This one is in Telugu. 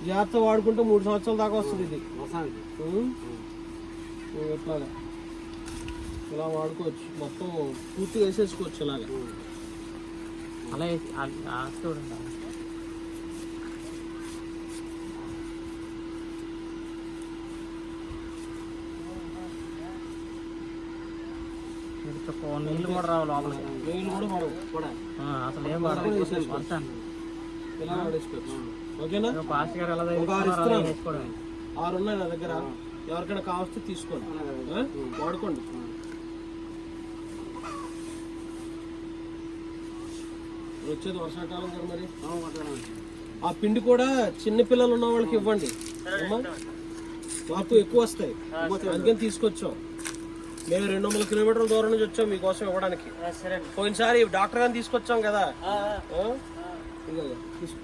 జాగ్రత్త వాడుకుంటే 3 సంవత్సరాల దాకా వస్తుంది ఇది. ఎట్లాగా ఇలా వాడుకోవచ్చు, మొత్తం పూర్తిగా వేసేసుకోవచ్చు ఇలాగా. అలా చూడండి. నీళ్ళు కూడా రావు లోపలికి, నీళ్ళు కూడా పడవు కూడా, అసలు ఏం పడవు. ఇలా వాడేసుకోవచ్చు. ఓకేనా? పాస్టర్ గారు ఎలా 6 ఉన్నాయి నా దగ్గర, ఎవరికైనా కావస్తే తీసుకోండి, వాడుకోండి. వచ్చేది వర్షాకాలం కదా, మరి ఆ పిండి కూడా చిన్న పిల్లలు ఉన్న వాళ్ళకి ఇవ్వండి. మాకు ఎక్కువ వస్తాయి, అందుకని తీసుకొచ్చాం. మేము 200 కిలోమీటర్ల దూరం నుంచి వచ్చాం మీకోసం ఇవ్వడానికి. పోయినసారి డాక్టర్ గారిని తీసుకొచ్చాం కదా, తీసుకో.